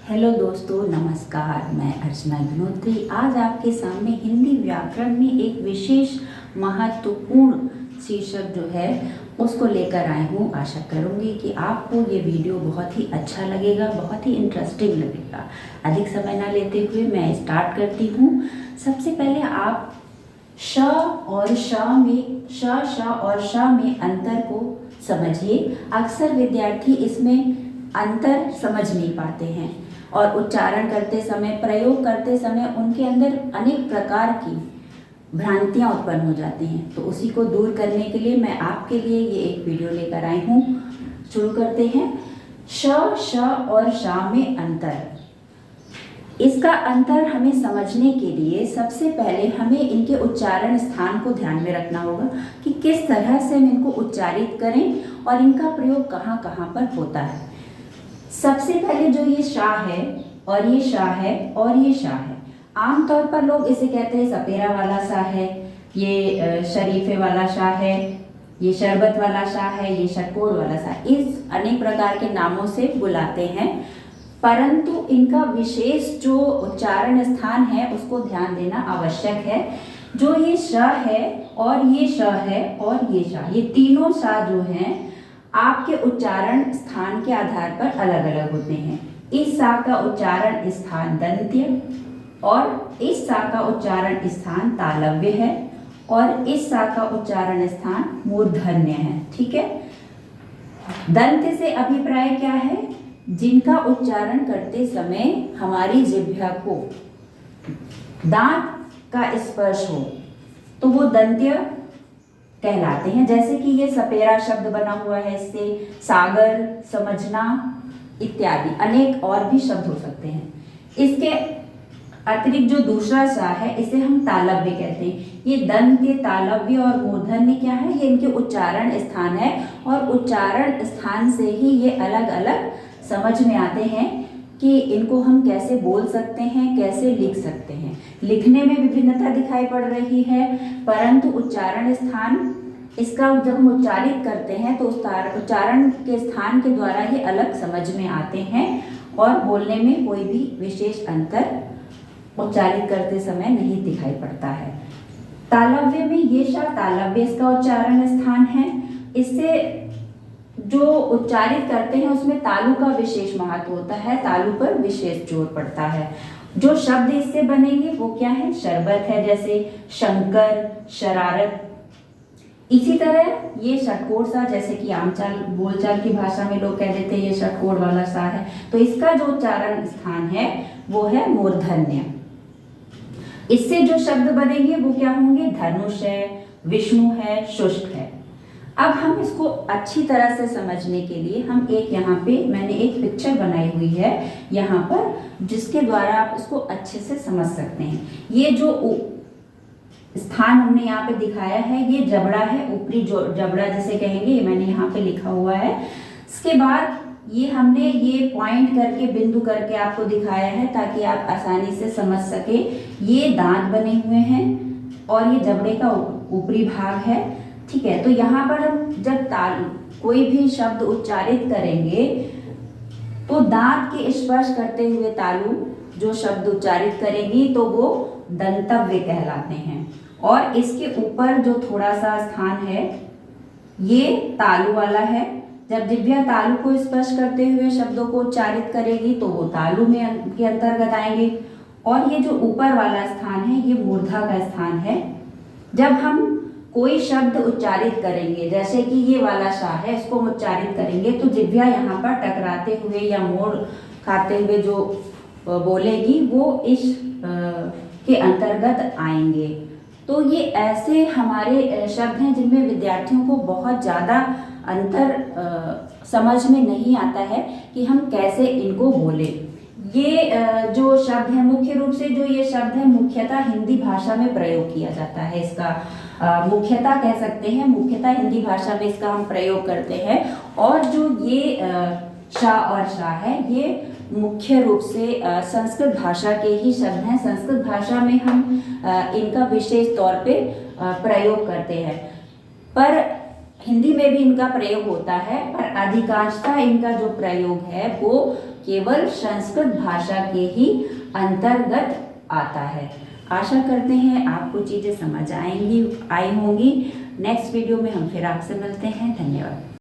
Hello दोस्तों, नमस्कार। मैं अर्चना गिनोत्री आज आपके सामने हिंदी व्याकरण में एक विशेष महत्वपूर्ण शीर्षक जो है उसको लेकर आई हूँ। आशा करूँगी कि आपको ये वीडियो बहुत ही अच्छा लगेगा, बहुत ही इंटरेस्टिंग लगेगा। अधिक समय ना लेते हुए मैं स्टार्ट करती हूँ। सबसे पहले आप श और श में अंतर को समझिए। अक्सर विद्यार्थी इसमें अंतर समझ नहीं पाते हैं और उच्चारण करते समय, प्रयोग करते समय उनके अंदर अनेक प्रकार की भ्रांतियां उत्पन्न हो जाती हैं। तो उसी को दूर करने के लिए मैं आपके लिए ये एक वीडियो लेकर आई हूँ। शुरू करते हैं। श और शा में अंतर। इसका अंतर हमें समझने के लिए सबसे पहले हमें इनके उच्चारण स्थान को ध्यान में रखना होगा कि किस तरह से हम इनको उच्चारित करें और इनका प्रयोग कहाँ कहाँ पर होता है। सबसे पहले जो ये शा है और ये शा है और ये शा है, आमतौर पर लोग इसे कहते हैं सपेरा वाला सा है, ये शरीफे वाला शा है, ये शरबत वाला शा है, ये षटकोर वाला शा। इस अनेक प्रकार के नामों से बुलाते हैं, परंतु इनका विशेष जो उच्चारण स्थान है उसको ध्यान देना आवश्यक है। जो ये श है और ये श है और ये शा, ये तीनों शा जो हैं आपके उच्चारण स्थान के आधार पर अलग अलग होते हैं। इस सा का उच्चारण स्थान दंत्य और इस सा का उच्चारण स्थान तालव्य है और इस सा का उच्चारण स्थान मूर्धन्य है। ठीक है। दंत्य से अभिप्राय क्या है? जिनका उच्चारण करते समय हमारी जिह्वा को दांत का स्पर्श हो तो वो दंत्य कहलाते हैं। जैसे कि ये सपेरा शब्द बना हुआ है, इससे सागर, समझना इत्यादि अनेक और भी शब्द हो सकते हैं। इसके अतिरिक्त जो दूसरा सा है इसे हम तालव्य कहते हैं। ये दंत्य, तालव्य और मूर्धन्य क्या है? ये इनके उच्चारण स्थान है और उच्चारण स्थान से ही ये अलग अलग समझ में आते हैं कि इनको हम कैसे बोल सकते हैं, कैसे लिख सकते हैं। लिखने में विभिन्नता दिखाई पड़ रही है, परंतु उच्चारण स्थान इसका जब हम उच्चारित करते हैं तो उच्चारण के स्थान के द्वारा ये अलग समझ में आते हैं और बोलने में कोई भी विशेष अंतर उच्चारित करते समय नहीं दिखाई पड़ता है। तालव्य में ये शा तालव्य इसका उच्चारण स्थान है। इससे जो उच्चारित करते हैं उसमें तालु का विशेष महत्व होता है, तालु पर विशेष जोर पड़ता है। जो शब्द इससे बनेंगे वो क्या है? शरबत है, जैसे शंकर, शरारत। इसी तरह ये षटकोर सा, जैसे कि आमचाल बोलचाल की भाषा में लोग कह देते हैं ये षटकोर वाला सा है, तो इसका जो उच्चारण स्थान है वो है मूर्धन्य। इससे जो शब्द बनेंगे वो क्या होंगे? धनुष है, विष्णु है, शुष्क है। अब हम इसको अच्छी तरह से समझने के लिए हम एक यहाँ पे मैंने एक पिक्चर बनाई हुई है यहाँ पर, जिसके द्वारा आप इसको अच्छे से समझ सकते हैं। ये जो स्थान हमने यहाँ पे दिखाया है ये जबड़ा है, ऊपरी जो जबड़ा जिसे कहेंगे, ये मैंने यहाँ पे लिखा हुआ है। इसके बाद ये हमने ये पॉइंट करके, बिंदु करके आपको दिखाया है ताकि आप आसानी से समझ सके। ये दांत बने हुए हैं और ये जबड़े का ऊपरी भाग है। ठीक है। तो यहाँ पर हम जब कोई भी शब्द उच्चारित करेंगे तो दांत के स्पर्श करते हुए तालु जो शब्द उच्चारित करेंगी तो वो दंतव्य कहलाते हैं। और इसके ऊपर जो थोड़ा सा स्थान है ये तालु वाला है। जब जिह्वा तालु को स्पर्श करते हुए शब्दों को उच्चारित करेगी तो वो तालु में के अंतर्गत आएंगे। और ये जो ऊपर वाला स्थान है ये मूर्धा का स्थान है। जब हम कोई शब्द उच्चारित करेंगे, जैसे कि ये वाला शा है, इसको हम उच्चारित करेंगे तो जिह्वा यहाँ पर टकराते हुए या मोड़ खाते हुए जो बोलेगी वो इस के अंतर्गत आएंगे। तो ये ऐसे हमारे शब्द हैं जिनमें विद्यार्थियों को बहुत ज़्यादा अंतर समझ में नहीं आता है कि हम कैसे इनको बोले। ये जो शब्द है, मुख्य रूप से जो ये शब्द है मुख्यतः हिंदी भाषा में प्रयोग किया जाता है। इसका मुख्यतः कह सकते हैं, मुख्यतः हिंदी भाषा में इसका हम प्रयोग करते हैं। और जो ये शा और शा है ये मुख्य रूप से संस्कृत भाषा के ही शब्द हैं। संस्कृत भाषा में हम इनका विशेष तौर पे प्रयोग करते हैं, पर हिंदी में भी इनका प्रयोग होता है, पर अधिकांशतः इनका जो प्रयोग है वो केवल संस्कृत भाषा के ही अंतर्गत आता है। आशा करते हैं आपको चीज़ें समझ आई होंगी। नेक्स्ट वीडियो में हम फिर आपसे मिलते हैं। धन्यवाद।